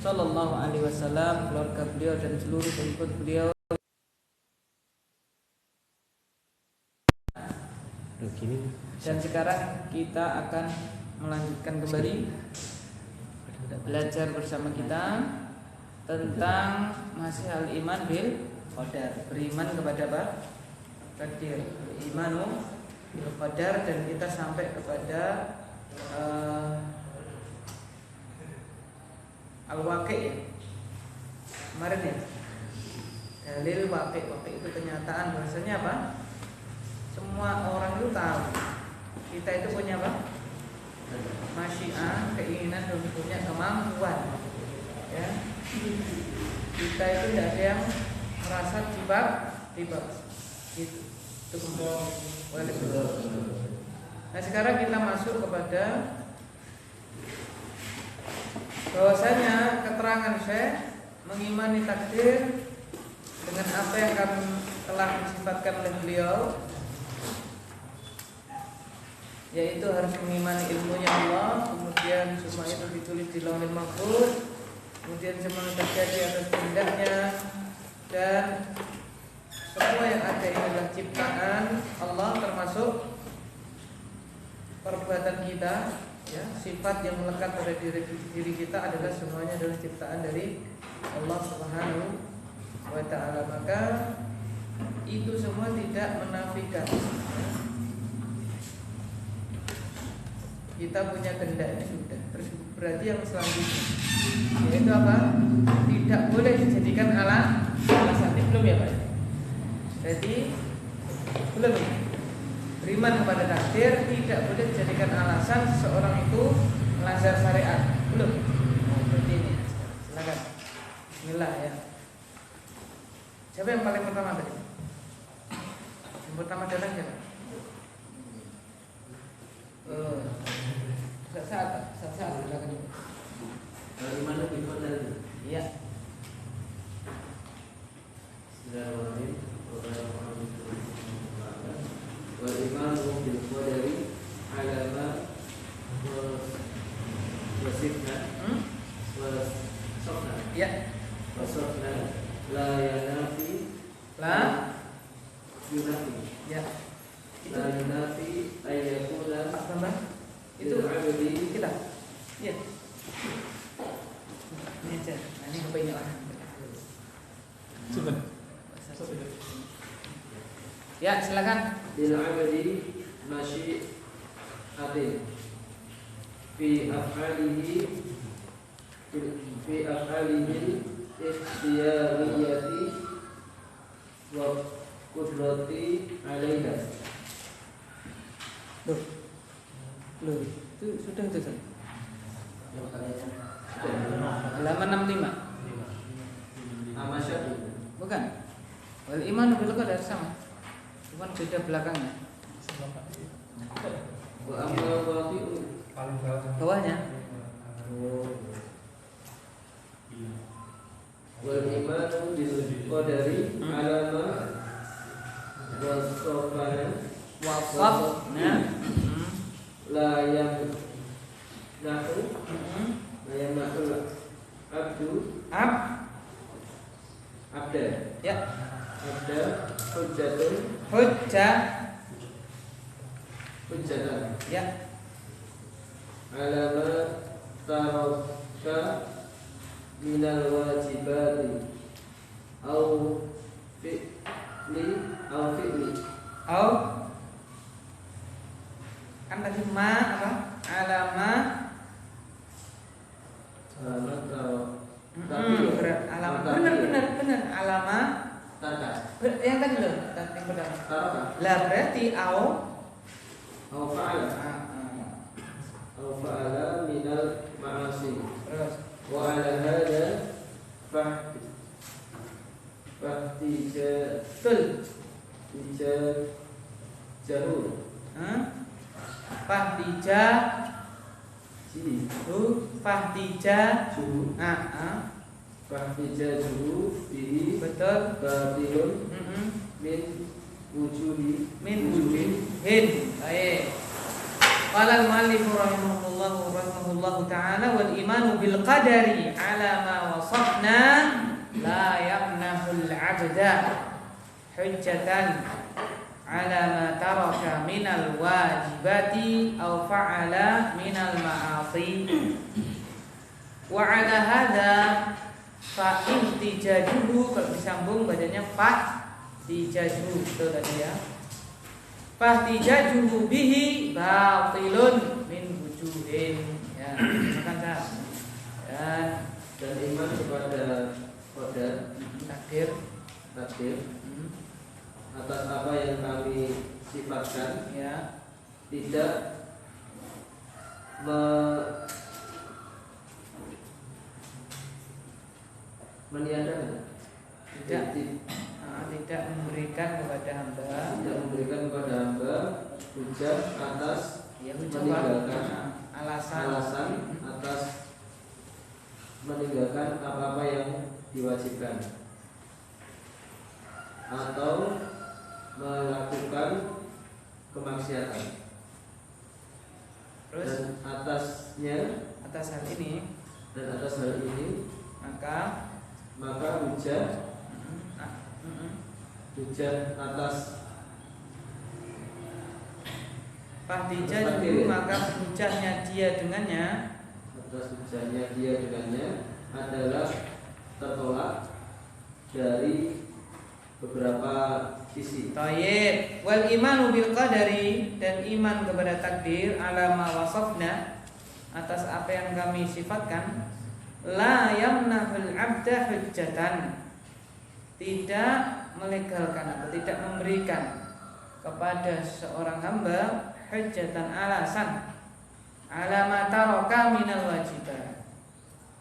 Sallallahu Alaihi Wasallam, keluarga beliau dan seluruh pengikut beliau. Dan sekarang kita akan melanjutkan kembali belajar bersama kita tentang masih al-iman bil qadar, beriman kepada apa? Takdir, imanu bil qadar, dan kita sampai kepada al-waqi' ya. Kemarin ya. Dalil waqi' itu kenyataan bahasanya apa? Semua orang itu tahu kita itu punya apa? Masyiah, keinginan dan punya kemampuan. Ya. Kita itu tidak ada yang merasa tiba gitu. Itu boleh. Nah, sekarang kita masuk kepada bahwasanya keterangan Syekh mengimani takdir dengan apa yang kami telah disifatkan oleh beliau, yaitu harus mengimani ilmunya Allah, kemudian semua itu ditulis di Lauhul Mahfuz, kemudian semua terjadi atas kehendaknya, dan semua yang ada ini adalah ciptaan Allah, termasuk perbuatan kita, ya, sifat yang melekat pada diri kita adalah semuanya adalah ciptaan dari Allah Subhanahu wa Ta'ala. Maka itu semua tidak menafikan kita punya kehendak, ini sudah. Terus berarti yang selanjutnya yaitu apa? Tidak boleh dijadikan alasan. Ini belum ya Pak? Jadi belum ya? Beriman kepada takdir tidak boleh dijadikan alasan seseorang itu melanggar syariat. Belum? Seperti ini. Silakan. Bismillah ya. Siapa yang paling pertama tadi? Yang pertama datang siapa? Saat silakan. Dari mana bifat dari? Iya. Wal imanu bil qadari ala ma wasifna wasofna. Iya. Wasofna la yanafi yunafi. Ya. La yunafi ayyakuna Apa? Itu abdi kita. Iya. Ini aja. Nah, ini HP-nya orang. Coba. Ya, silakan. Bil abdi masyi'atin fi af'alihi ikhtiyariyati wa qudrati 'alaiha. Loh, itu sudah itu. Halaman 65. Amasyadu. Bukan. Wal iman bil qadar sama. Bukan beda belakangnya. Wa amma waqi'u Bawahnya. wal imanu bil qadari ala ma wasafana Wasafna. la yang nahu la yang nahu abdu abda Ya. abda hujjatun hujjatan Ya. ala ma taraka minal wajibati au fi'li Au kan tadi ma apa? Alama. Alama. Benar. Alama. Yang tadi loh, yang pertama. Lah berarti au fa'ala minal ma'asi. Terus Wa ala hada fahtijahul Fahtijaju bihi betul. batilun min wujudi Baik. Qala al-mu'allif rahimahullah rahimahullahu ta'ala, wal imanu bil qadari ala ma wasafna la yamnahul abda hujjatan ala ma taraka minal wajibati aw fa'ala minal ma'asi. Wa ala hadha fa ihtijajuhu, kalau disambung bacanya fa tijajuhu itu tadi ya. Fa tijajuhu bihi batilun min wujuhin. Ya, makan sah. Dan iman kepada qadar, takdir atas apa yang kami sifatkan, ya, tidak meniadakan, tidak memberikan kepada hamba hujah atas meninggalkan alasan atas meninggalkan apa-apa yang diwajibkan atau melakukan kemaksiatan. Terus Dan atas hal ini maka hujah atas fahtijah dulu, maka hujahnya dia dengannya adalah tertolak dari beberapa sisi. Thayyib. Wal imanu bil qadari, dan iman kepada takdir ala ma wasafna, atas apa yang kami sifatkan, la yamnahul abda hujjatan, tidak melegalkan atau tidak memberikan kepada seorang hamba hujjatan, alasan ala ma taraka minal wajibat,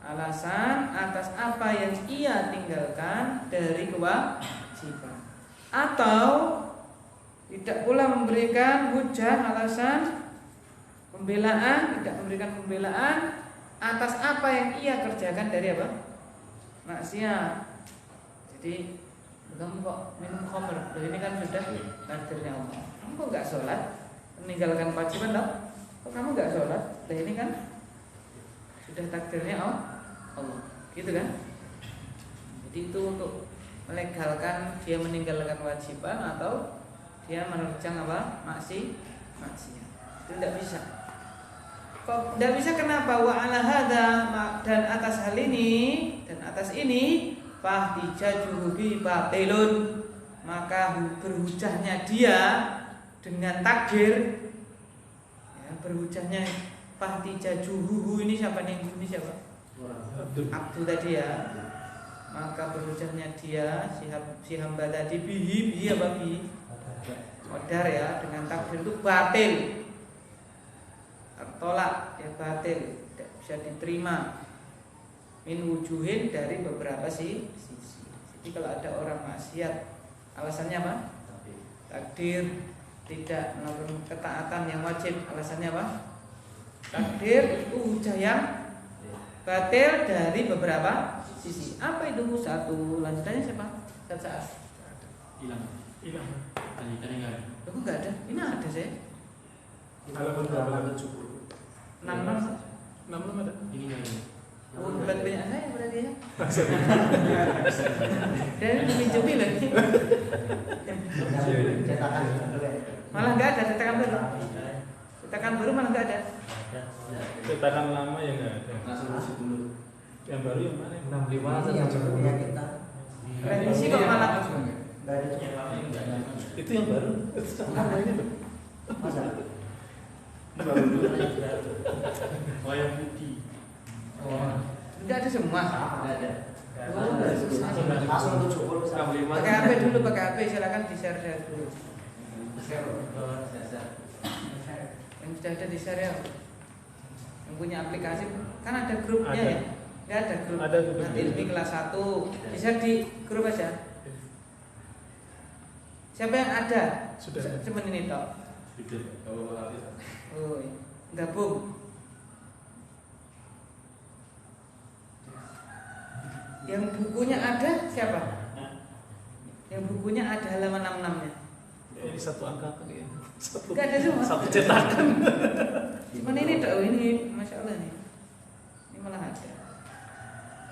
alasan atas apa yang ia tinggalkan dari kewajiban, atau tidak pula memberikan hujah, alasan pembelaan, tidak memberikan pembelaan atas apa yang ia kerjakan dari apa? Maksiat. Jadi kamu kok minum khamr, ini kan sudah takdirnya Allah. Kamu kok nggak sholat, meninggalkan kewajiban dong? Kok kamu nggak sholat? Ini kan sudah takdirnya Allah, gitu kan? Jadi itu untuk melegalkan dia meninggalkan kewajiban atau dia menerjang apa? Maksiat. Itu tidak bisa. Kok tidak bisa? Kenapa? Wa ala hadza, dan atas hal ini, dan atas ini fahtijajuhu bi batilun, maka berhujahnya dia dengan takdir, ya, berhujahnya fahtijajuhu ini siapa nih? Ini siapa? Abdu tadi ya. Maka berhujahnya dia si hamba tadi bihi apa bihi? Qadar ya, dengan takdir itu batil, tertolak ya, batil, tidak bisa diterima min wujuhin, dari beberapa sisi. Jadi kalau ada orang maksiat, alasannya apa? Takdir, tidak melakukan ketaatan yang wajib, alasannya apa? Takdir, itu hujah yang batil dari beberapa sisi. Apa itu? Satu, lanjutannya siapa? Saat hilang. Lanjutannya enggak ada. Loh, kok enggak ada? Ini ada saya. Halaman 70. 66 ada. Ini enggak ada. Oh, bukan banyak saya berarti ya. Dan dipinjami lagi. Malah enggak ada cetakan baru. Cetakan baru malah enggak ada. Cetakan lama yang enggak ada. Langsung masuk dulu. Yang baru yang mana? 65 yang punya kita. Revisi kok malah. Itu yang baru. Cetakan lainnya tuh. Masa? Baru dulu. Oh, yang putih. Enggak ada semua. Enggak ada. Langsung 70. Pakai HP dulu, pakai HP, silakan di-share dulu. Yang sudah ada di-share ya. Yang punya aplikasi kan ada grupnya Ada. ya. Enggak ada grup. Ada grup. Nanti di kelas 1 di-share di grup aja. Siapa yang ada? Sudah. Cuman ini tok. Oh, gabung. Yang bukunya ada siapa? Yang bukunya ada halaman 66-nya. Ya, ini satu angka kan ya. Enggak ada semua. Satu cetakan. Cuman ini tok, ini Masya Allah nih. Ini malah ada.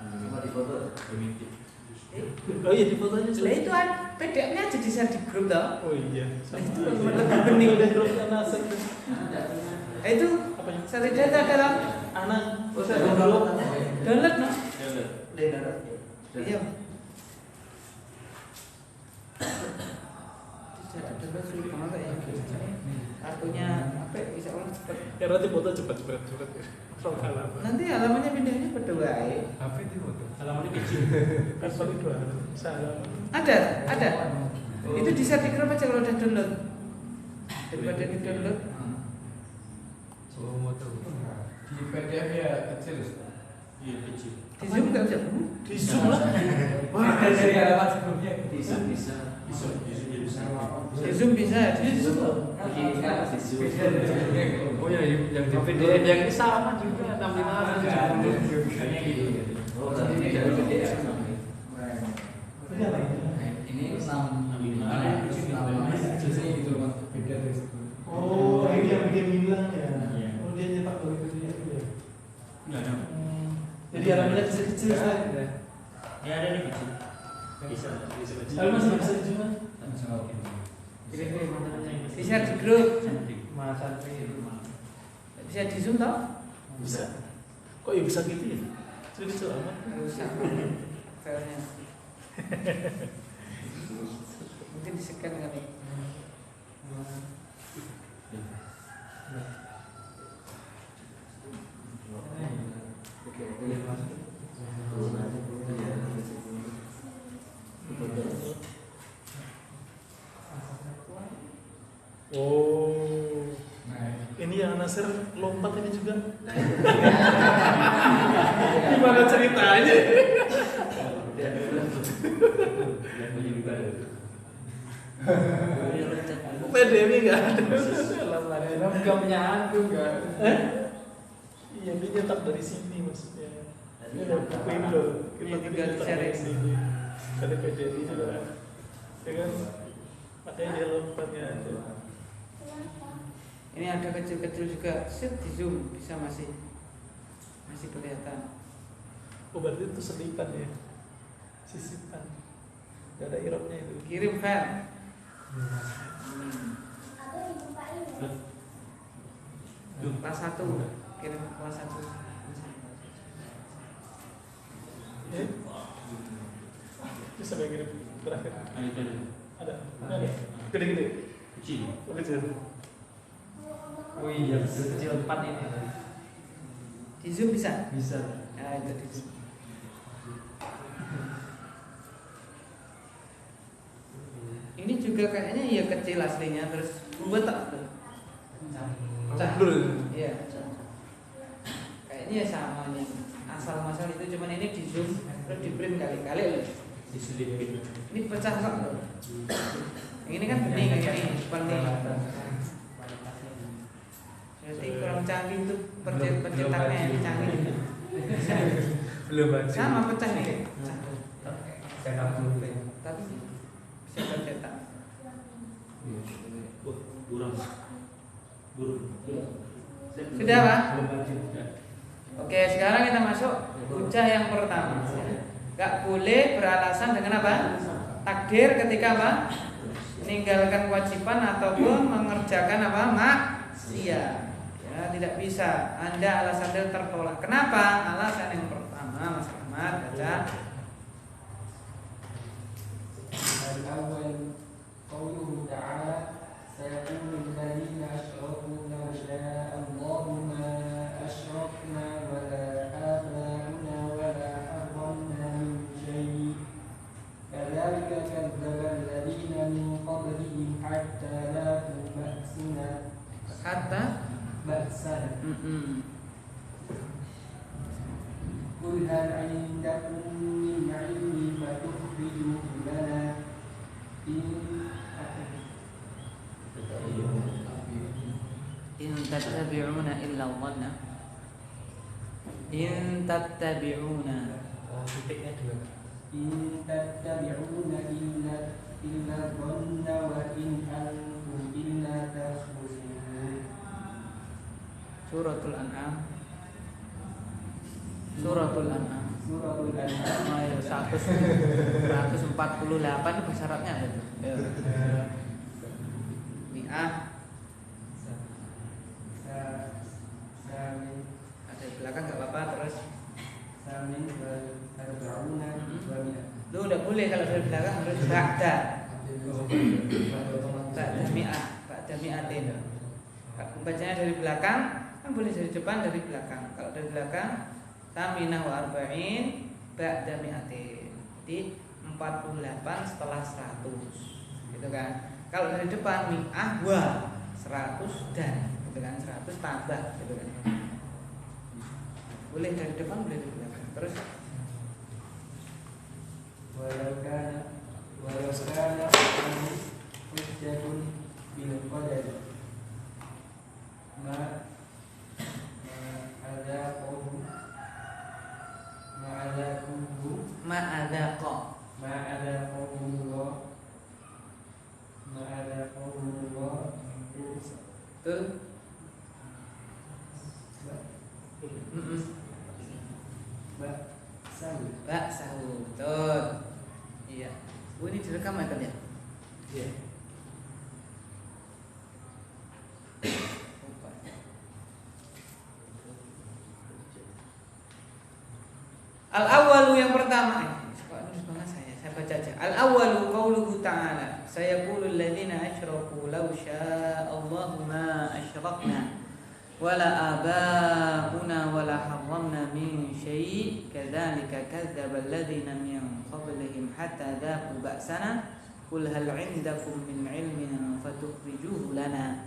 Cuma di foto. Primitif. Oh iya, di fotonya Lah itu PDF-nya aja di share di grup toh. Oh iya, Itu sama. lebih bening. Udah grup Anasir. Itu Apa yang satu data dalam anak? Oh, saya download. download no. Download. Iya. Jadi download sulit banget ya. Kartunya apa ya, bisa orang cepet. Ya nanti foto cepat. Soal halaman. Nanti halamannya pindahnya berdua ya. Apa itu foto? Halamannya kecil. Kasih dua halaman. Ada. Itu di share di grup aja kalau udah download. Daripada di download. Oh, mau tahu. Di PDF ya kecil. Iya kecil. Di Zoom nggak bisa. Di Zoom lah. Wah, dari halaman sebelumnya. Bisa. Bisa bisa. Di Zoom bisa. Di Zoom loh. Begini kan di Zoom. Oh ya, yang di PDF yang ini sama juga 65. Kayaknya gitu. Oh, tapi ini dari PDF. Ini 6 Itu mas beda dari sebelumnya. Oh, ini yang bikin bilang ya. Iya. Oh, dia nyetak dari itu ya. Enggak ada. Jadi halamannya kecil-kecil saja. Ya ada nih kecil. Bisa. Kalau masih bisa dijual. Di share di grup. Mas Andri Bisa di Zoom toh? Bisa. Kok ya bisa gitu ya? Kecil-kecil amat. Rusak filenya. Mungkin di-scan kali. Oh. Ini yang Nasir lompat ini juga. Gimana ceritanya? PDW nggak ada. Enggak punya hantu enggak. Iya, dia nyetak dari sini maksudnya. Ini loh, buku ini loh. Iya, Kita tinggal nyetak di-share dari ya. sini. Ada PDW juga. Ya kan? Makanya dia lompatnya ada. Ini ada kecil-kecil juga. Set di Zoom bisa masih kelihatan. Oh, berarti itu selipan ya? Sisipan. Gak ada irobnya itu. Kirim file. Kelas 1. Kirim kelas 1. Bisa nggak kirim terakhir? Ada. Ada? Ada? Gede-gede? Kecil. Oh, kecil. Oh iya, kecil 4 ini. Di Zoom bisa? Bisa. Nah, itu di Zoom. Ini juga kayaknya ya kecil aslinya terus buat tak tuh. Campur. Iya. Kayaknya ya sama nih. Asal-masal itu cuman ini di Zoom terus di print kali-kali loh. Diselipin. Ini pecah kok loh. Yang ini kan bening ini seperti. Jadi kurang canggih itu pencetaknya yang canggih. Belum baca. Sama pecah nih. Saya belum. Tapi bisa tercetak. Burung. Sudah Pak? Oke, sekarang kita masuk hujah yang pertama. Gak boleh beralasan dengan apa? Takdir ketika apa? Meninggalkan kewajiban ataupun mengerjakan apa? Maksiat. Ya, tidak bisa. Anda alasan tertolak. Kenapa? Alasan yang pertama, Mas Ahmad baca. Al-awwal qauluhu ta'ala sayaqulu alladhina asyraku law syaa Allahu ma asyrakna wa la aba'una wa la harramna min syai' kadzalika kadzdzaba alladhina min qablihim hatta laqu ba'sana Kata. Qul hal 'indakum min 'ilmin fatukhrijuhu lana In tattabi'una illa dhanna. In tattabi'una. Titiknya 2. in tattabi'una illa dhanna wa in antum illa takhrusun. Suratul An'am Suratul An'am. Suratul An'am. Oh, ya, 148 itu syaratnya apa itu? Ya. Mi'ah Samin ada di belakang nggak apa-apa terus. Samin Arba'una wa mi'ah. Lu udah boleh kalau dari belakang harus ba'da. Ba'da mi'atin. Bacanya dari belakang kan boleh dari depan dari belakang. Kalau dari belakang Taminah wa arba'in ba'da mi'atin. Jadi 48 setelah 100 gitu kan. Kalau dari depan mi'ah wa 100 dan gitu kan, 100 tambah gitu kan. Boleh dari depan boleh dari belakang. Terus Walau kana hujjatun bil qadari betul. Bak sahu betul. Iya. Oh, ini direkam ya kan ya? Iya. Al-awwalu yang pertama. Saya baca aja. Al-awwalu qauluhu ta'ala. Sayaqulu alladziina asyraku law syaa'a Allahu ma asyrakna wala abauna wala harramna min syai' kadzalika kadzdzaba alladziina min qablihim hatta dzaqu ba'sana qul hal 'indakum min 'ilmin fatukhrijuhu lana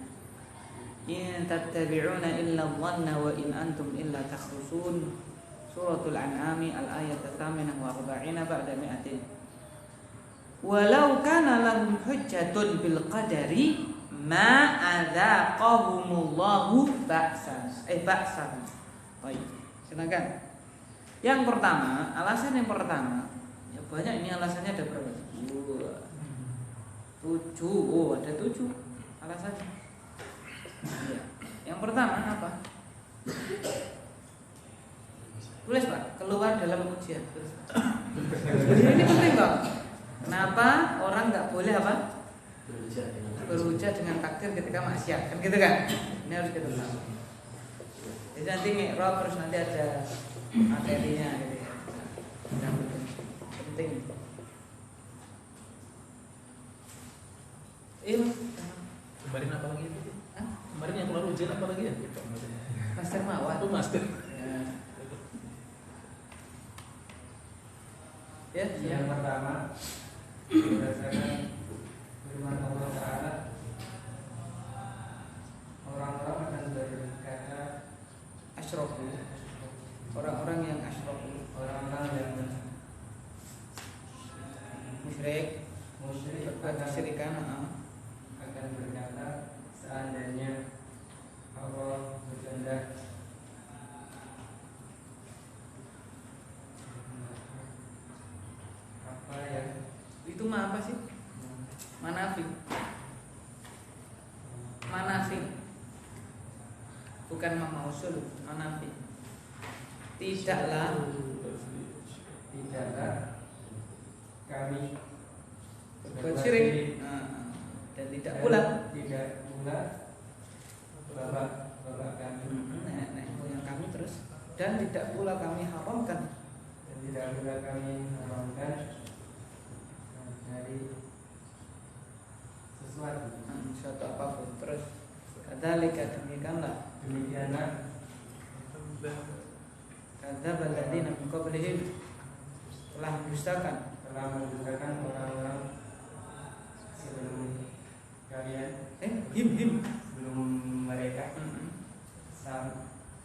in tattabi'una illa dhanna wa in antum illa takhrusun. Suratul An'am al-ayat 48 ba'da 100. Walau kana lahum hujjatun bil qadari ma adzaqahumullahu ba'san. Ba'san. Baik. Silakan. Yang pertama, alasan yang pertama, ya banyak ini alasannya ada berapa? 7. Oh, ada 7 alasannya. Ya. Yang pertama apa? Tulis Pak, keluar dalam ujian. Tulis. Ini penting kok. Kenapa orang nggak boleh apa? Berhujjah dengan takdir ketika maksiat, kan gitu kan? Ini harus kita tahu. Jadi nanti nge'rob terus nanti ada materinya gitu ya. Yang penting. Kemarin apa lagi itu? Kemarin yang keluar ujian apa lagi ya? Master Mawar. Oh, master. Ya, yang pertama berdasarkan firman Allah Ta'ala, orang-orang akan berkata asyraku. Orang-orang yang asyraku, orang-orang yang musyrik kesyirikan akan berkata, seandainya Allah berkehendak apa yang itu mah apa sih? Manafik. Bukan mamausul, manafik. Tidaklah kami berbuat syirik dan tidak pula bapak kami nenek moyang kami terus dan tidak pula kami haramkan dari suatu apapun. Terus kadzalika demikianlah kadzdzaba alladziina min qablihim telah mendustakan orang-orang sebelum kalian sebelum mereka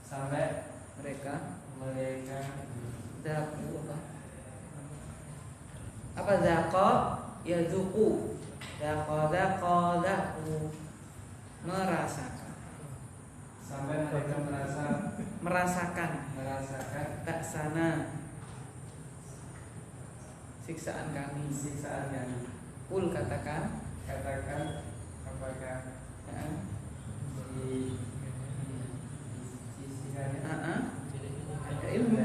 sampai mereka zaku apa zaqa yazuqu zaqa merasakan sampai mereka merasakan baksana siksaan kami. Kul katakan apakah ya. di sisikannya Ada ilmu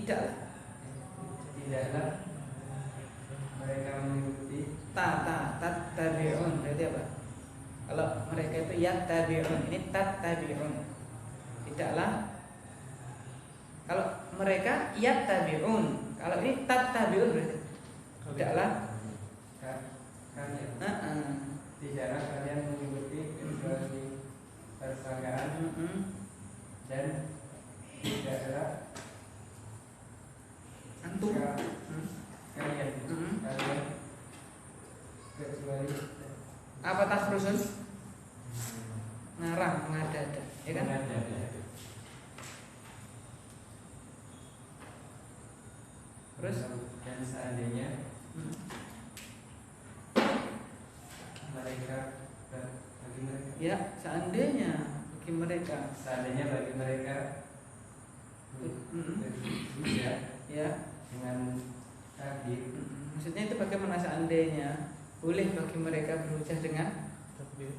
tidaklah mereka mengikuti tabi'un berarti apa? Kalau mereka itu yattabi'un, ini tabi'un. Tidaklah. Kalau mereka yattabi'un, kalau ini tabi'un berarti tidaklah kalian. Heeh. Tidaklah kalian mengikuti kecuali persangkaan dan tidaklah Antum kalian kecuali apa tafrusun? Ngarang, mengada-ada, ya kan? Terus dan seandainya mereka bagi mereka ya seandainya bagi mereka bagi mereka berusaha ya dengan takdir maksudnya itu bagaimana seandainya boleh bagi mereka berucap dengan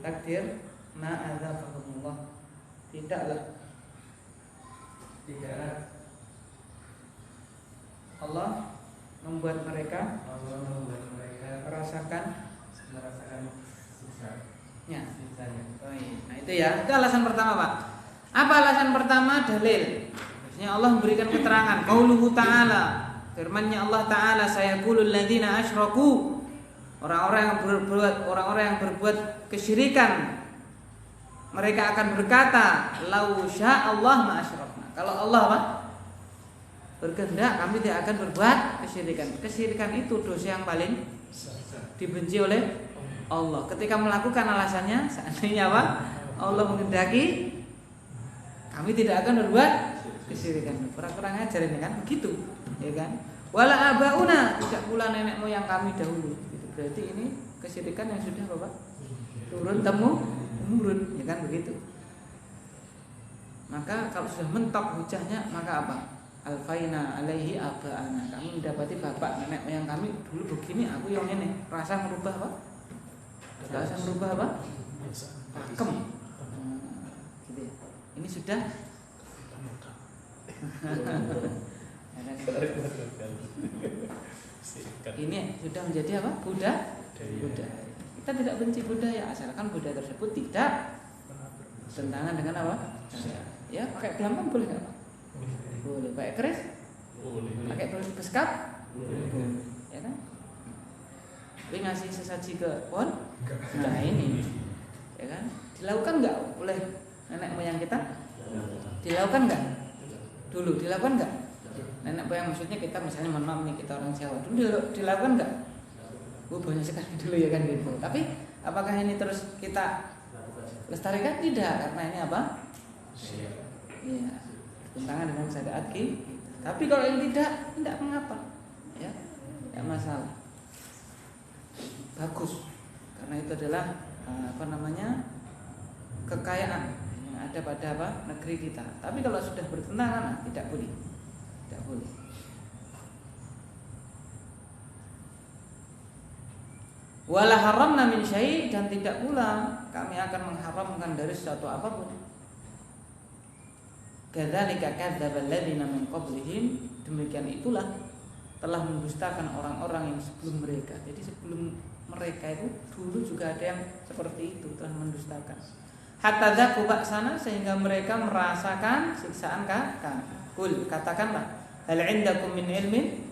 takdir ma'adzabahumullah tidaklah Allah membuat mereka merasakan sisanya. Nah itu ya, itu alasan pertama Pak. Apa alasan pertama? Dalil. Maksudnya Allah memberikan keterangan. Qauluhu ta'ala, firman-Nya Allah Ta'ala, sayaqulul ladzina asyraku, orang-orang yang berbuat kesyirikan, mereka akan berkata, lau sya'allah ma asyrakna. Kalau Allah apa? Berkehendak kami tidak akan berbuat kesyirikan. Kesyirikan itu dosa yang paling dibenci oleh Allah. Ketika melakukan alasannya seandainya apa? Allah menghendaki kami tidak akan berbuat kesyirikan. Kurang-kurang ajar ini kan begitu, ya kan? Wala abauna, tidak pula nenek moyang kami dahulu. Gitu. Berarti ini kesyirikan yang sudah Bapak turun temurun, ya kan begitu. Maka kalau sudah mentok hujahnya maka apa? Alfaina alaihi aba'ana. Kami mendapati bapak nenek moyang kami dulu begini, aku yang ini. Rasa merubah apa? Rasa merubah apa? Pakem. Gitu ya. Ini sudah ini sudah menjadi apa? Budaya. Kita tidak benci budaya asalkan budaya tersebut tidak bertentangan dengan apa? Ya, pakai belambang boleh nggak Pak? Boleh. Pakai keris? Boleh. Pakai beskap? Boleh. Ya kan? Tapi ngasih sesaji ke pohon? Nah ini, ya kan? Dilakukan nggak oleh nenek moyang kita? Dilakukan nggak? Dulu dilakukan nggak? Nenek moyang maksudnya kita misalnya mohon maaf nih kita orang Jawa dulu dilakukan nggak? Banyak sekali dulu ya kan gitu. Tapi apakah ini terus kita lestarikan? Tidak, karena ini apa? Iya. Tentangan dengan syariat kita. Tapi kalau yang tidak mengapa, ya, tidak masalah. Bagus, karena itu adalah kekayaan yang ada pada apa negeri kita. Tapi kalau sudah bertentangan, tidak boleh. Wala haramna min syai', dan tidak pula kami akan mengharamkan dari sesuatu apapun. Kadzalika kadzdzaba alladziina min qablihim, demikian itulah telah mendustakan orang-orang yang sebelum mereka. Jadi sebelum mereka itu dulu juga ada yang seperti itu, telah mendustakan. Hatta dzaqu ba'sana, sehingga mereka merasakan siksaan kami. Qul, katakanlah, hal 'indakum min ilmin?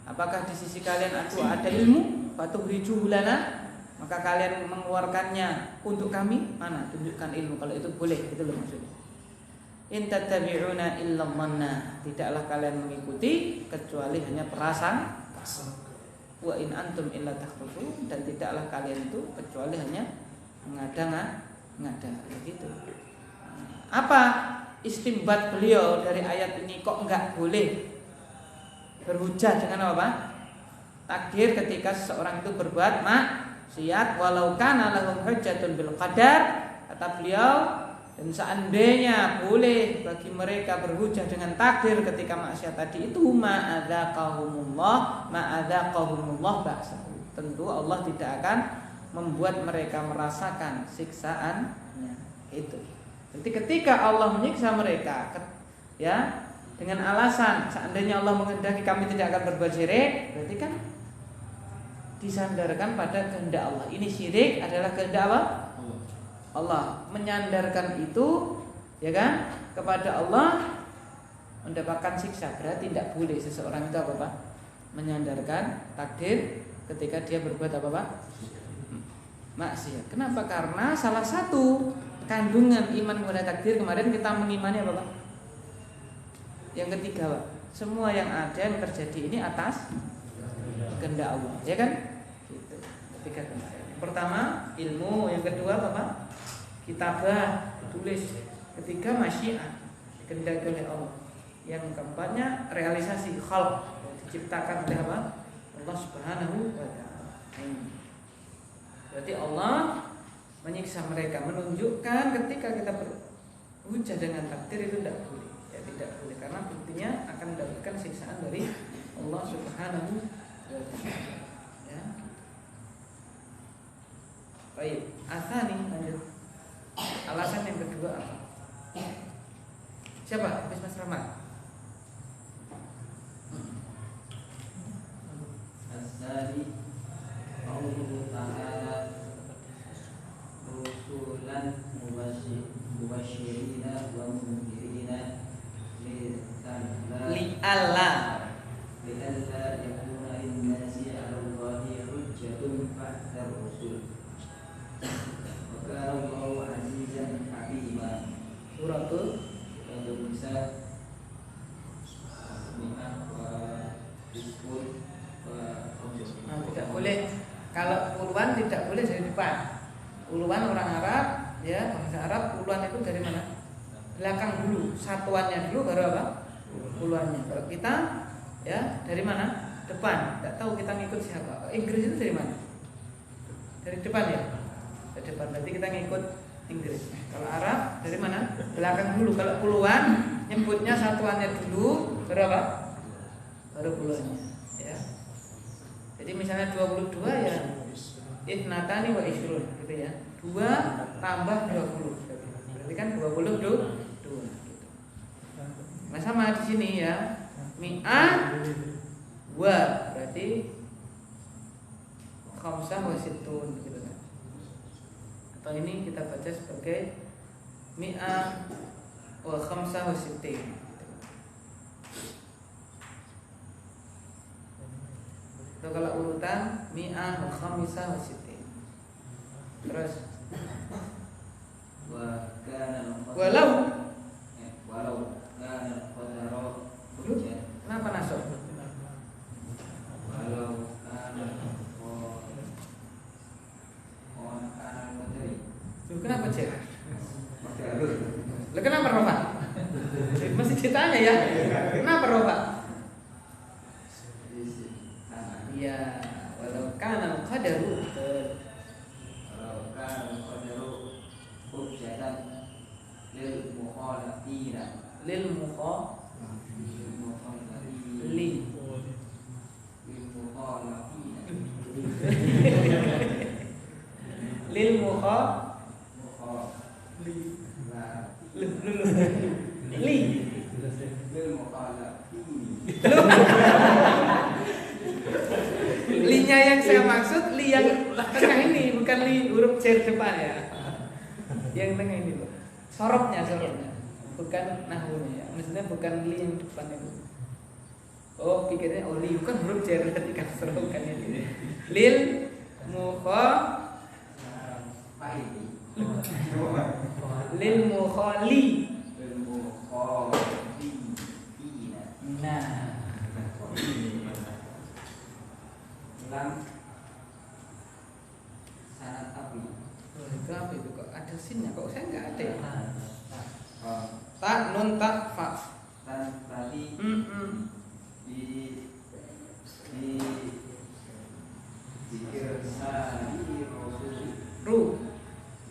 Apakah di sisi kalian ada ilmu? Fatukhrijuhu lana, maka kalian mengeluarkannya untuk kami. Mana? Tunjukkan ilmu kalau itu boleh, itu loh maksudnya. In tattabi'una illa dhanna, tidaklah kalian mengikuti kecuali hanya perasaan. Wa in antum illa takhrusun, dan tidaklah kalian itu kecuali hanya mengada-ngada begitu. Apa istimbat beliau dari ayat ini, kok enggak boleh berhujah dengan apa? Takdir ketika seseorang itu berbuat maksiat, walau kana lahum hujjatun bil qadar, kata beliau, dan seandainya boleh bagi mereka berhujah dengan takdir ketika maksiat tadi itu, ma'adzaqahumullah ba'sahu, tentu Allah tidak akan membuat mereka merasakan siksaannya itu. Jadi ketika Allah menyiksa mereka, ya, dengan alasan seandainya Allah menghendaki kami tidak akan berbuat syirik, berarti kan disandarkan pada kehendak Allah. Ini syirik adalah kehendak Allah. Allah menyandarkan itu, ya kan, kepada Allah mendapatkan siksa. Berarti tidak boleh seseorang itu apa Pak? Menyandarkan takdir ketika dia berbuat apa Pak? Maksiat. Kenapa? Karena salah satu kandungan iman kepada takdir kemarin kita mengimani apa Pak? Yang ketiga Pak, semua yang ada yang terjadi ini atas kehendak Allah, ya kan? Gitu. Ketiga kemarin. Yang pertama ilmu, yang kedua apa Pak? Kitabah, tulis. Ketiga masyiah, kehendak oleh Allah. Yang keempatnya realisasi khalq, diciptakan oleh apa? Allah Subhanahu wa taala. Berarti Allah menyiksa mereka, menunjukkan ketika kita berhujjah dengan takdir itu tidak boleh. Ya tidak boleh karena buktinya akan mendapatkan siksaan dari Allah Subhanahu wa taala. Ya. Baik, asani lanjut. Alasan yang kedua apa? Siapa? Habis Mas Rahmat. Asali qauluhu ta'ala rusulan mubashirina wa mundirina Li'alla yakuna linnasi 'ala Allahi hujjatun ba'da rusul. Wa kana Allahu 'azizan hakima. suratul Bisa mi'ah wa biskul wa tidak boleh. Kalau puluhan tidak boleh dari depan. Puluhan orang Arab, ya bangsa Arab, puluhan itu dari mana? Belakang dulu, satuannya dulu baru apa? Puluhannya. Kalau kita, ya dari mana? Depan. Tidak tahu kita ngikut siapa. Inggris itu dari mana? Dari depan ya. Dari depan. Berarti kita ngikut Inggris. Kalau Arab dari mana? Belakang dulu. Kalau puluhan nyebutnya satuannya dulu, baru apa? Baru puluhannya. Ya. Jadi misalnya 22 ya itnatani wa ishrun gitu ya. 2 tambah 20. Berarti kan 22 gitu. Nah sama di sini ya. Mi'ah wa berarti khamsah wa sittun gitu kan. Atau ini kita baca sebagai mi'ah wa khamsah wa sittin. Itu kalau urutan mi'ah wa khamisah wa sittin. Terus wa kana walau kana qadara hujjah. kenapa nasab? Walau kana qadari. Kenapa cek? Lah kenapa rofa? Masih ditanya ya. Kenapa rofa? Ya, walau kana qadaru Walau kana qadaru hujjatan lil mukhalafina lil mukha lil mukhalafina li lil mukha li lil mukhalafina. Linya yang saya maksud li yang tengah ini, bukan li huruf cer depan ya. Yang tengah ini Pak. Sorotnya. Bukan nahwunya ya. Maksudnya bukan li yang depan itu. Oh, pikirnya oh li bukan huruf cer ketika serokan ini. Lil mukha lil mukhali. Lil mukhalafina. Nah, Lam sanad api. itu apa itu kok ada sinnya? Kok saya nggak ada ya? Oh, Ta nun ta fa. dan tadi di zikir sari rasul Ru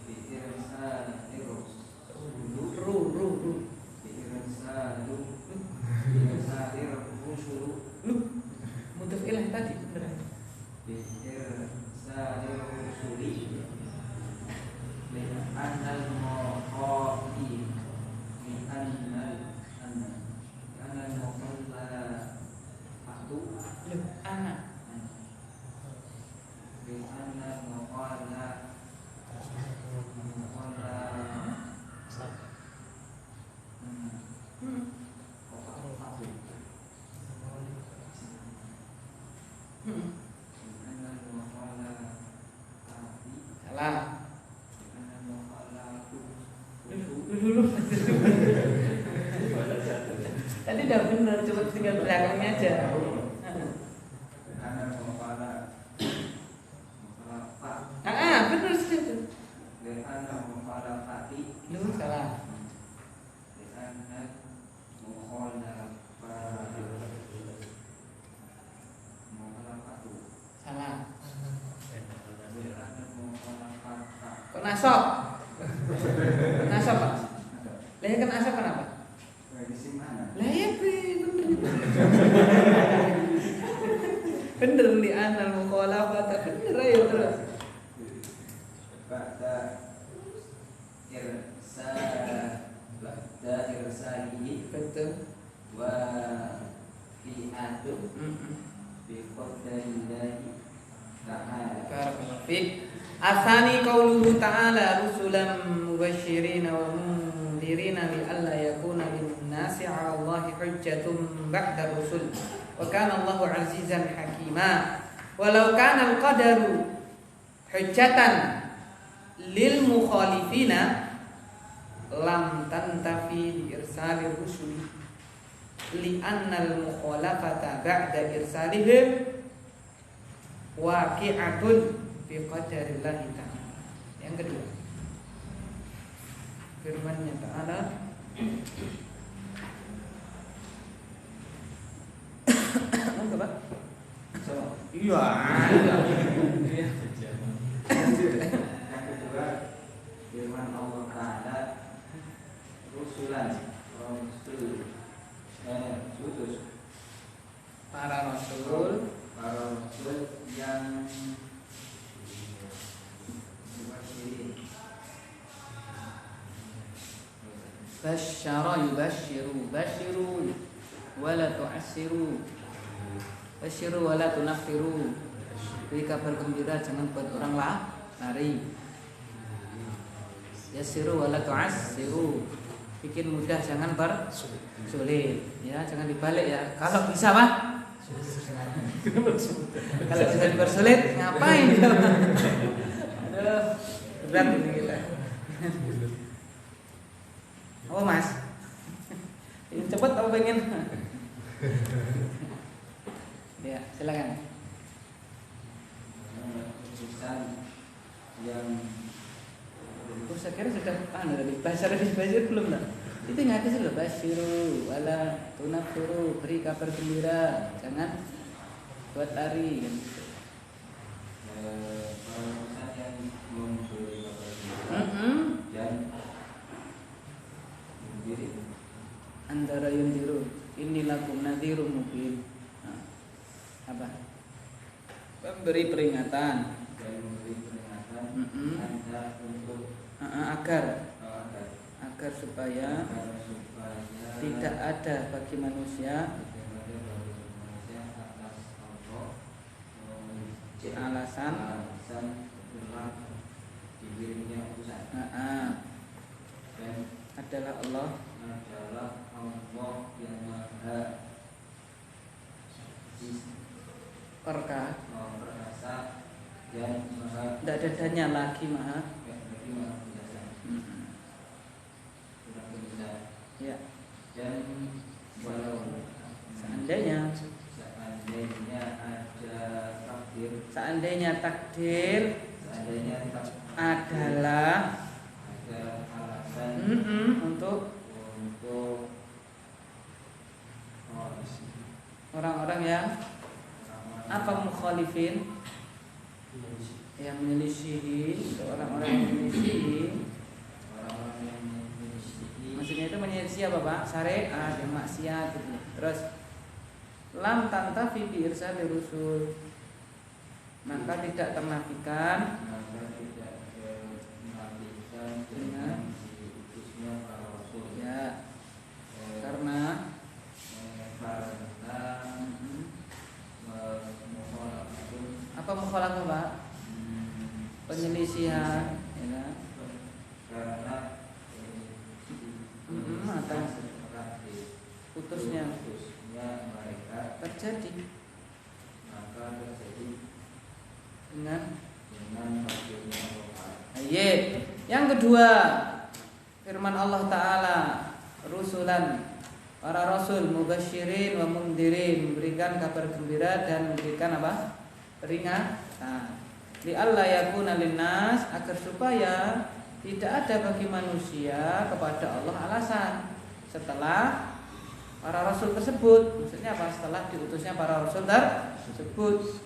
zikir sari rasul ru. zikir sari rasul Mudhaf ilaih tadi benar. zikir sari rasuli min annal muqati min annal Tadi udah bener, coba tinggal belakangnya aja. Karena mufala pak. Bener sih itu. Karena mufala pati. Lu salah. Karena mufala patu. Salah. Karena mufala pata. Kok nasab? Nasab Pak. Lah ya kan nasab kenapa? Prediksi mana? Lah ya bener. Bener li anal mukhalafata bener ayo terus. Ba'da irsalihi Betul. wa fi'atu bi qadarillahi ta'ala. Barakallahu fiik. Asani qauluhu ta'ala rusulan mubasysyirin wa mundzirina li alla yakuna lin-nasi 'ala Allahi hujjatun ba'da rusul. Wa kana Allahu 'azizan hakima. Walau kana al-qadaru hujjatan lil mukhalifina lam tantafi bi irsali rusuli li anna al-mukhalafata ba'da irsalihim waqi'atun bi qadarillahi ta'ala. Yang kedua, firman-Nya Ta'ala apa? Iya. Yang kedua, firman Allah Ta'ala rusulan utus Para rasul yang mubasyirin. basyara yubasyiru basyiru wala tu'assiru basyiru wala tunaffiru. Beri kabar gembira, jangan buat orang lari. Yassiru wala tu'assiru, bikin mudah jangan sulit. Ya, jangan dibalik ya. Kalau bisa Pak. Kalau bisa dipersulit ngapain? Aduh, berat ini kita. Oh Mas, ini cepet apa pengen? Ya, silakan. Utusan yang Saya kira sudah dari bahasa belum lah. Itu nggak sih loh, basyiru wala tunaffiru, beri kabar gembira, jangan buat lari kan. utusan yang memberi kabar gembira dan menjadi Antara yundiru, ini lakum nadhirum mubin. Apa? Memberi peringatan dan memberi peringatan Anda untuk agar supaya tidak ada bagi manusia alasan berat diberinya utusan dan adalah Allah adalah Allah yang maha perkasa dan maha tidak ada adanya lagi maha. Ya, dan walau seandainya ada takdir adalah ada alasan untuk orang-orang yang apa mukhalifin, yang menyelisihi, orang-orang yang menyelisihi. Maksudnya itu menyelisih apa Pak? Syariat, yang maksiat gitu. Terus lam tantafi bi irsali rusul, maka tidak ternafikan dengan ya, karena apa mukhalafah Pak? Penyelisihan ya. Atau putusnya mereka terjadi maka terjadi dengan takdirnya Allah. ayat. Yang kedua, firman Allah Ta'ala rusulan para rasul mubasyirin wa mundirin, memberikan kabar gembira dan memberikan apa? Peringatan. Li alla yakuna linnas, agar supaya tidak ada bagi manusia kepada Allah alasan setelah para rasul tersebut. Maksudnya apa? Setelah diutusnya para rasul tersebut.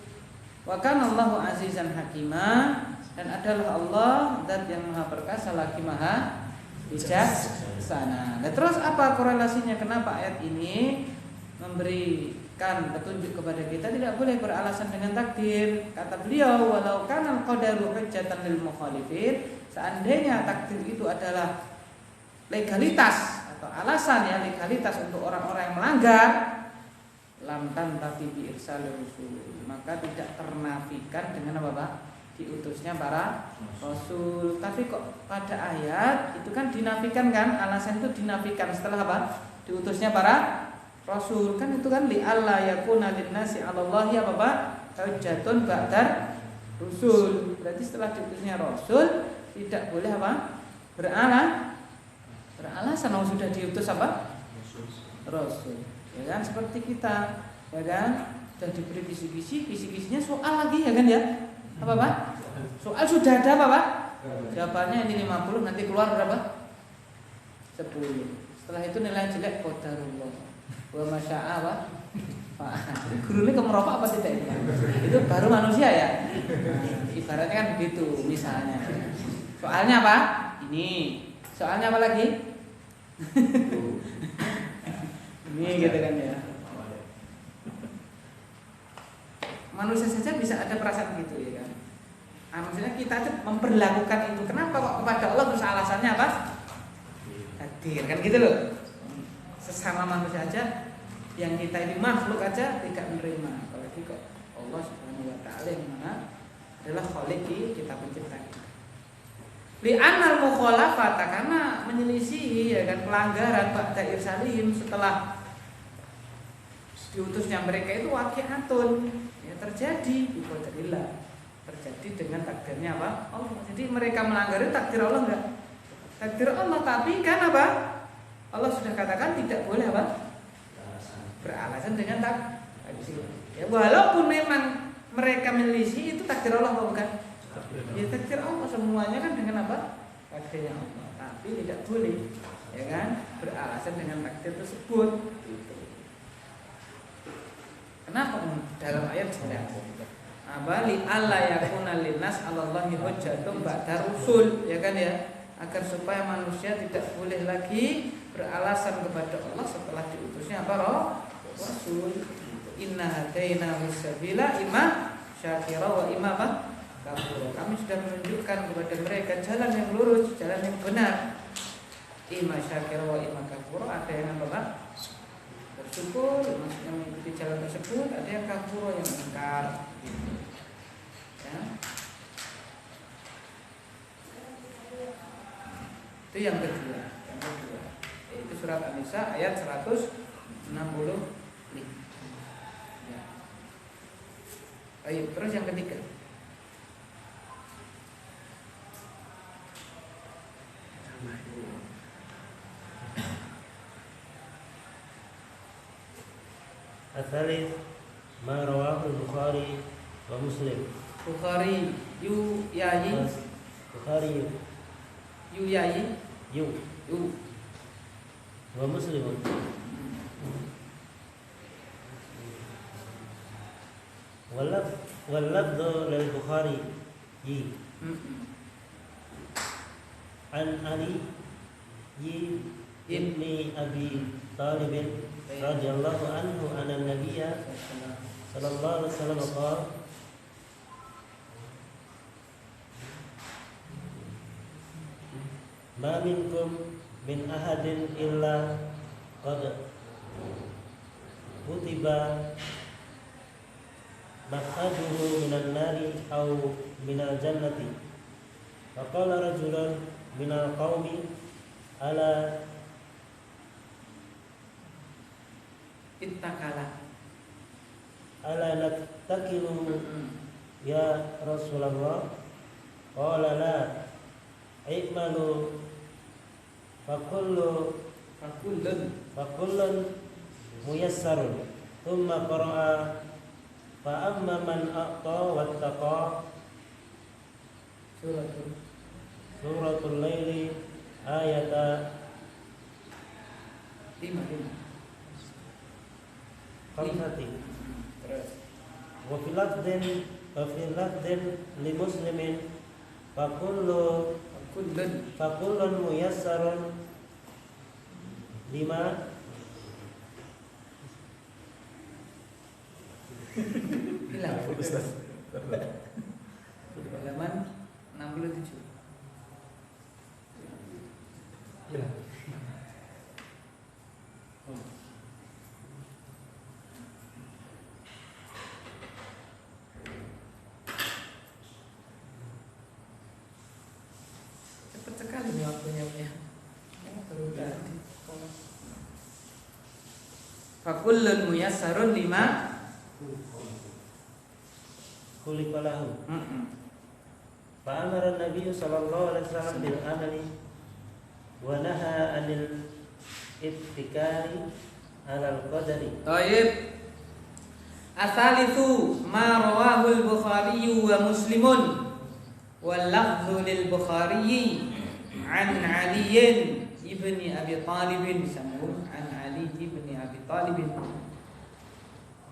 Wa kana Allahu azizan hakimah, dan adalah Allah zat yang maha perkasa lagi maha bijaksana. Nah, terus apa korelasinya? Kenapa ayat ini memberikan petunjuk kepada kita tidak boleh beralasan dengan takdir? Kata beliau, walau kana al-qadaru hujjatan lil mukhalifin, seandainya takdir itu adalah legalitas atau alasan ya, legalitas untuk orang-orang yang melanggar, lam tantafi bi irsalir rusul, maka tidak ternafikan dengan apa Pak? Diutusnya para rasul. Tapi kok pada ayat itu kan dinafikan kan? Alasan itu dinafikan setelah apa? Diutusnya para rasul. Kan itu kan li alla yakuna linnasi 'alallahi apa Pak? Hujjatun ba'dar rusul. Berarti setelah diutusnya rasul tidak boleh apa? Beralasan sudah diutus apa? Rasul. Ya kan seperti kita, ya kan? Sudah diberi kisi-kisinya soal lagi ya kan ya? Apa Pak? Soal sudah ada apa Pak? Jawabannya ini 50, nanti keluar berapa? 10. Setelah itu nilai jelek qadarullah. Wa masya'a Pak. Guru ini kemeropak apa tidak ini? Itu baru manusia ya. Ibaratnya kan begitu misalnya. Soalnya apa? Ini. Soalnya apa lagi? Ini gitu kan ya. Manusia saja bisa ada perasaan gitu ya kan. Maksudnya kita tuh memperlakukan itu. Kenapa kok kepada Allah terus alasannya apa? Takdir kan gitu loh. Sesama manusia aja, yang kita ini makhluk aja tidak menerima. Apalagi kok Allah Subhanahu wa taala yang mana adalah Khaliq kita pencipta. Li'anal mukhalafata, karena menyelisihi ya kan, pelanggaran ba'da irsalihim, setelah diutusnya mereka itu waqi'atun, ya terjadi biqadarillah, terjadi dengan takdirnya apa? Allah. Jadi mereka melanggar itu takdir Allah enggak? Takdir Allah, tapi kan apa? Allah sudah katakan tidak boleh apa? Beralasan dengan takdir. Ya walaupun memang mereka menyelisih, itu takdir Allah apa bukan? Ya takdir Allah, semuanya kan dengan apa? Takdirnya Allah. Tapi tidak boleh ya kan beralasan dengan takdir tersebut. Kenapa? Dalam ayat jelas. Abali alla yakuna linnas 'alallahi hujjatun ba'da rusul, ya kan ya, agar supaya manusia tidak boleh lagi beralasan kepada Allah setelah diutusnya apa? Rasul. Inna hadaina sabila imma syakira wa imma kafur. Kami sudah menunjukkan kepada mereka jalan yang lurus, jalan yang benar. Imma syakira wa imma kafur. Ada yang apa? Bersyukur, maksudnya mengikuti jalan tersebut. Ada yang kafur, yang ingkar. Ya. Itu yang kedua. Itu surat An-Nisa ayat 165. Ya. Ayo, terus yang ketiga. Al-thalith ma rawahu al-Bukhari wa Muslim. Bukhari yu yayi Bukhari yu yayi yu wa Muslim. Walladhu lil Bukhari an Ali ibni Abi Talib radhiyallahu anhu anna Nabiyya sallallahu alaihi wasallam qala ma minkum min ahadin illa qad kutiba maq'aduhu minan nari aw minal jannati. Faqala rajulun minal qaumi ala ittakala ala nattakilu ya Rasulullah. Qala la i'malu fa kullu fakullun muyassarun. Thumma qara'a fa amma man a'ta wattaqa suratul laili ayata 5. khamsati. Terus Wa fil lafdhin li muslimin fakullun muyassarun lima hilang. Ustaz. Halaman 67. Hilang. Cepat sekali nih waktunya punya. Baru tadi. Fakullun muyassarun 5. khuliqalahu. Fa amara an-nabiy sallallahu alaihi wasallam bil amali wa naha 'anil ittikali 'ala al-qadari. Baik. Asalitsu ma rawahu al-Bukhari wa Muslimun wal lafdhu lil Bukhari an Ali ibn Abi Talib disambung an Ali ibn Abi Talib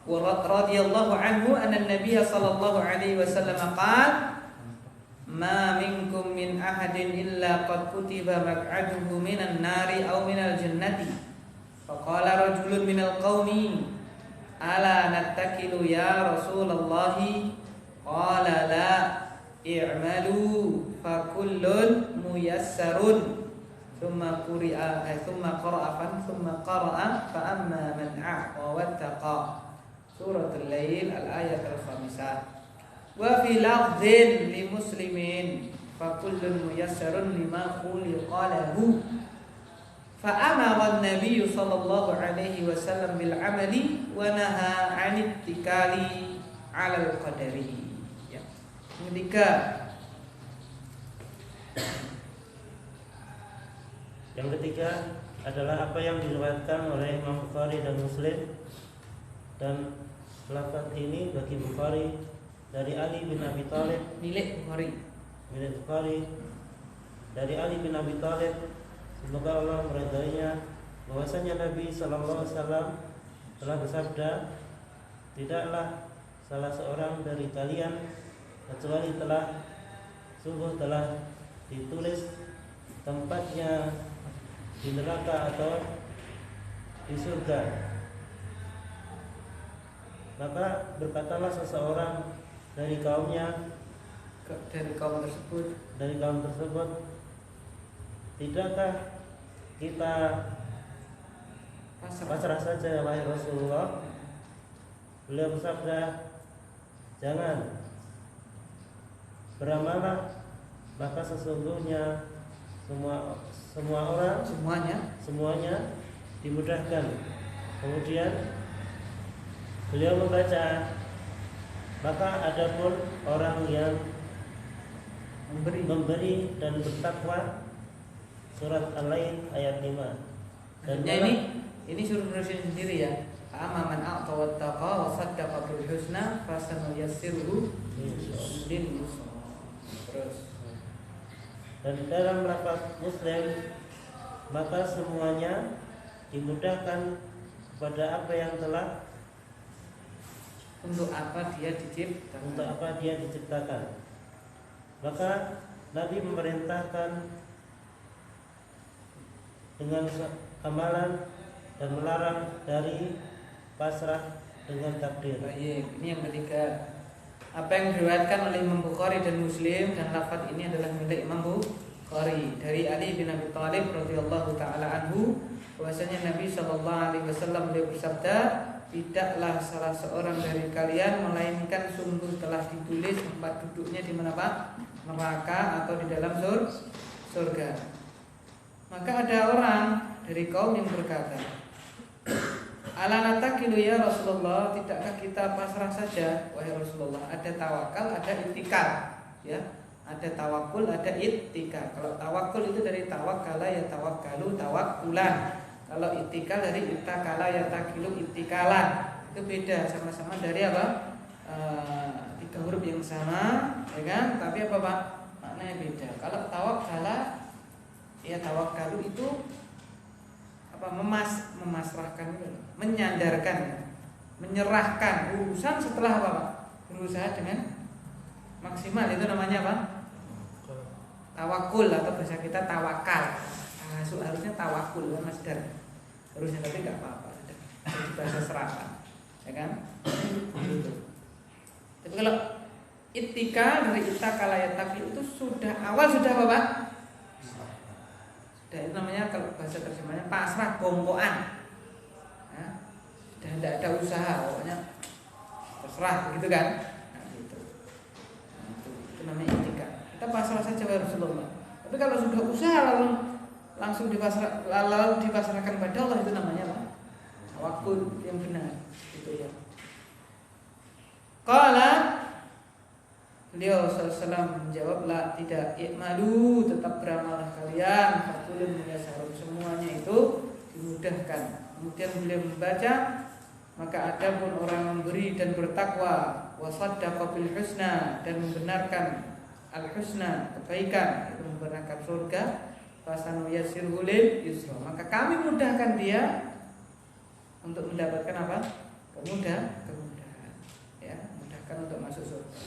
wa radhiyallahu anhu anna an-nabiy sallallahu alaihi wasallam qala ma minkum min ahadin illa qad kutiba maq'aduhu minan nari aw minal jannati faqala rajulun minal qaumi ala nattakilu ya Rasulullah qala la i'malu fa kullun muyassarun thumma qara'a fa amma man a'ta wattaqa suratul lail al-ayat al-khamisah wa fi lafdhin li muslimin fa kullun muyassarun lima khuliqa lahu fa amara an-nabiy sallallahu alaihi wasallam bil amali wa naha 'anil ittikali 'ala al-qadari. Ya. Yang ketiga adalah apa yang diriwayatkan oleh Imam Bukhari dan Muslim, dan lafaz ini bagi Bukhari dari Ali bin Abi Thalib, milik Bukhari dari Ali bin Abi Thalib, semoga Allah meridainya, bahwasanya Nabi sallallahu alaihi wasallam telah bersabda, tidaklah salah seorang dari kalian kecuali sungguh telah ditulis tempatnya di neraka atau di surga. Maka berkatalah seseorang dari kaum tersebut, tidakkah kita pasrah saja wahai Rasulullah? Beliau bersabda, jangan, beramallah, maka sesungguhnya semuanya dimudahkan. Kemudian beliau membaca, maka adapun orang yang memberi dan bertakwa, surat Al-Lail ayat 5. Dan ini suruh nulisin sendiri ya. Amma man a'ta wattaqa wa saddaqa bil husna fasanuyassiruhu lil yusra. Terus dan dalam lafaz Muslim, maka semuanya dimudahkan kepada apa yang telah untuk apa dia diciptakan. Maka Nabi memerintahkan dengan amalan dan melarang dari pasrah dengan takdir. Baik, ini yang ketiga. Apa yang diriwayatkan oleh Imam Bukhari dan Muslim, dan lafaz ini adalah milik Imam Bukhari dari Ali bin Abi Thalib radhiyallahu taala anhu, bahwasanya Nabi sallallahu alaihi wasallam beliau bersabda, tidaklah salah seorang dari kalian melainkan sungguh telah ditulis tempat duduknya di mana Pak? Neraka atau di dalam surga. Maka ada orang dari kaum yang berkata, ala natakilu ya Rasulullah, tidakkah kita pasrah saja wahai Rasulullah? Ada tawakal, ada ittikal, ya. Ada tawakul, ada ittikal. Kalau tawakul itu dari tawakkala ya tawakkalu tawakkulan. Kalau itikal dari itakala yatakilu itikalan, itu beda, sama-sama dari apa? Tiga huruf yang sama, ya kan? Tapi apa Pak? Maknanya beda. Kalau tawakkala, ya tawakkalu itu apa? Memasrahkan, menyandarkan, menyerahkan urusan setelah apa Pak? Berusaha dengan maksimal, itu namanya apa? Tawakul, atau bahasa kita tawakal. Harusnya tawakul, masdar. Harusnya, tapi nggak apa-apa. Jadi bahasa serapan, ya kan? Gitu. Tapi kalau ittikal dari itakala yatakil itu sudah awal sudah apa Pak? Sudah, itu namanya kalau bahasa terjemahnya pasrah, gongkoan. Ya, sudah tidak ada usaha, pokoknya pasrah, begitu kan? Nah, gitu. Nah, itu namanya ittikal. Kita pasrah saja Rasulullah. Tapi kalau sudah usaha langsung dipasrahkan pada Allah, itu namanya apa? Tawakul yang benar, gitu ya. Qala, beliau SAW menjawab, la, tidak, i'malu, tetap beramallah kalian, fakulun muyasarun, semuanya itu dimudahkan. Kemudian beliau membaca, maka adapun orang memberi dan bertakwa, wasaddaqa bil husna, dan membenarkan al-husna, kebaikan, itu membenarkan surga, fasanu yasirhu lil yusra, maka kami mudahkan dia untuk mendapatkan apa? Kemudahan, ya, mudahkan untuk masuk surga.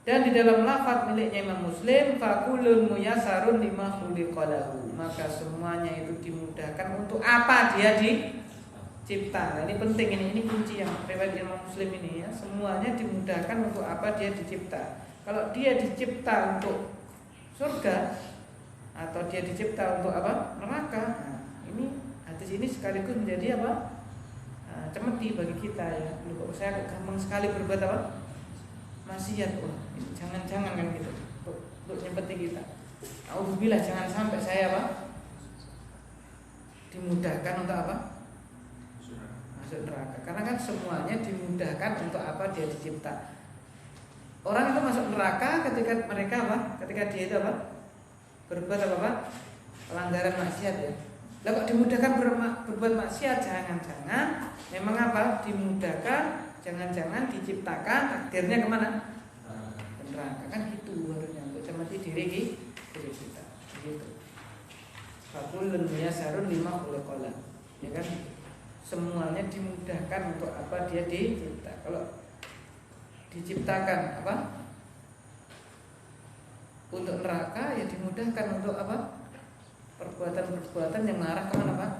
Dan di dalam lafaz miliknya Imam Muslim, fakulun muyasarun lima khuliqalahu, maka semuanya itu dimudahkan untuk apa dia dicipta. Nah, ini penting, ini kunci yang riwayat Imam Muslim ini ya, semuanya dimudahkan untuk apa dia dicipta. Kalau dia dicipta untuk surga atau dia dicipta untuk apa? Neraka. Nah, ini hadis ini sekaligus menjadi apa? Cemeti bagi kita ya. Loh, saya kok gampang sekali berbuat apa? Maksiat. Oh, jangan-jangan kan gitu. Untuk nyempeti kita. Alhamdulillah, jangan sampai saya apa? Dimudahkan untuk apa? Masuk neraka. Karena kan semuanya dimudahkan untuk apa? Dia dicipta. Orang itu masuk neraka ketika mereka apa? Ketika dia itu apa? Berbuat apa Pak? Pelanggaran maksiat ya. Lah kok dimudahkan berbuat maksiat? Jangan-jangan memang apa? Dimudahkan, jangan-jangan diciptakan takdirnya kemana? Ke neraka. Kan gitu harusnya, untuk cemeti diri kita. Begitu. Fakulun muyasarun lima khuliqalah. Ya kan? Semuanya dimudahkan untuk apa? Dia dicipta. Kalau diciptakan apa? Untuk neraka, ya dimudahkan untuk apa? Perbuatan-perbuatan yang mengarah kemana Pak?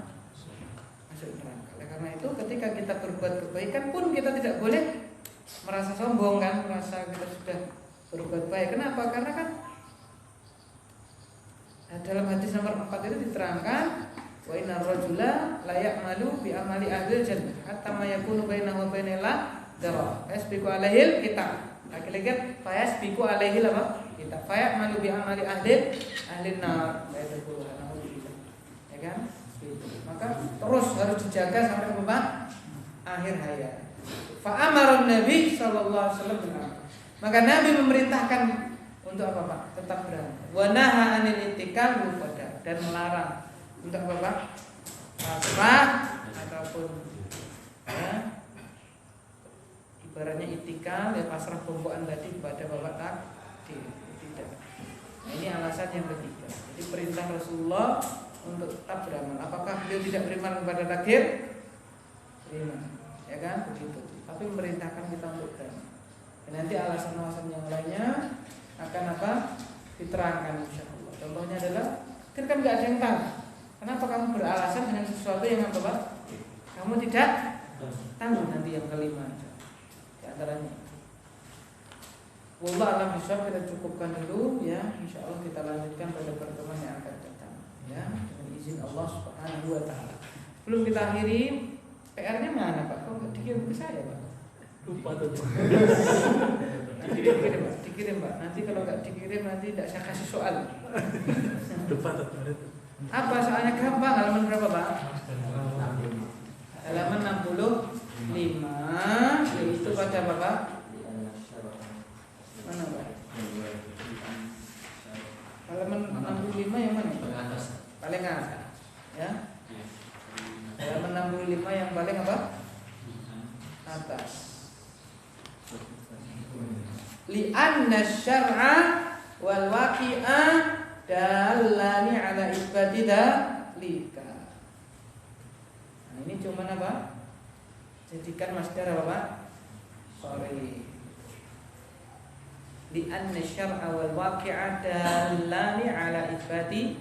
Masuk neraka. Oleh karena itu ketika kita berbuat kebaikan pun kita tidak boleh merasa sombong kan, merasa kita sudah berbuat baik. Kenapa? Karena kan dalam hadis nomor 4 itu diterangkan, wa innar rajula la ya'malu bi amali ahli jannah hatta ma yakunu bainahu wa bainal darah yasbiqu alaihil kitab. Lagi-lagi fayasbiqu alaihil apa? Kita fayak malu bi amali ahli nar, ya kan? Maka terus harus dijaga sampai ke akhir hayat. Fa amara Nabi sallallahu alaihi wasallam, maka Nabi memerintahkan untuk apa Pak? Tetap beramal. Wa naha anil ittikal dan melarang untuk apa Pak? Pasrah ataupun ya, ibaratnya ittikal ya, pasrah gongkoan tadi kepada bapak takdir. Nah, ini alasan yang ketiga. Jadi perintah Rasulullah untuk tetap beramal. Apakah beliau tidak beriman kepada takdir? Beriman, ya kan? Begitu. Tapi memerintahkan kita untuk beramal. Dan nanti alasan-alasan yang lainnya akan apa? Diterangkan insyaallah. Contohnya adalah, kan nggak ada yang tahu. Kenapa kamu beralasan dengan sesuatu yang apa Pak? Kamu tidak tahu. Nanti yang kelima di antaranya. Wallah alam bisawab, kita cukupkan dulu ya. Insyaallah kita lanjutkan pada pertemuan yang akan datang ya, dengan izin Allah Subhanahu wa taala. Belum kita akhiri, PR-nya mana Pak? Kok enggak dikirim ke saya Pak? Lupa tuh. Dikirim Pak, dikirim Pak. Nanti kalau enggak dikirim nanti tidak saya kasih soal. Lupa tuh. Apa soalnya? Gampang. Halaman berapa Pak? Halaman 65. Yaitu pada apa Pak? Mana Pak? Halaman 65 yang mana? Paling atas. Ya. 25 yang paling apa? Atas. Li'anna syar'a wal waqi'a dallani ala isbati dzalika. Nah, ini cuman apa? Jadikan masdar apa, Pak? Sorry. Li'anna syar'a wal waqi'a dallani ala isbati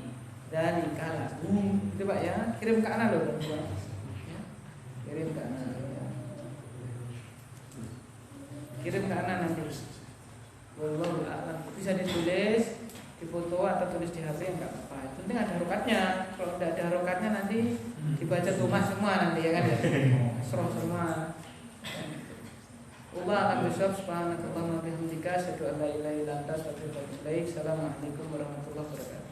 dzalika. Itu Pak ya, kirim ke anak loh, ya. Kirim ke anak. Kirim ke anak nanti. Wallahu a'lam. Bisa ditulis, difoto atau tulis di HP enggak apa-apa. Yang penting ada harokatnya. Kalau tidak ada harokatnya nanti dibaca rumah semua nanti ya kan ya. Serah semua. Allah akan besok subhanakallahumma wa bihamdika asyhadu an la ilaha illa anta astaghfiruka wa atubu ilaik. Assalamualaikum warahmatullahi wabarakatuh.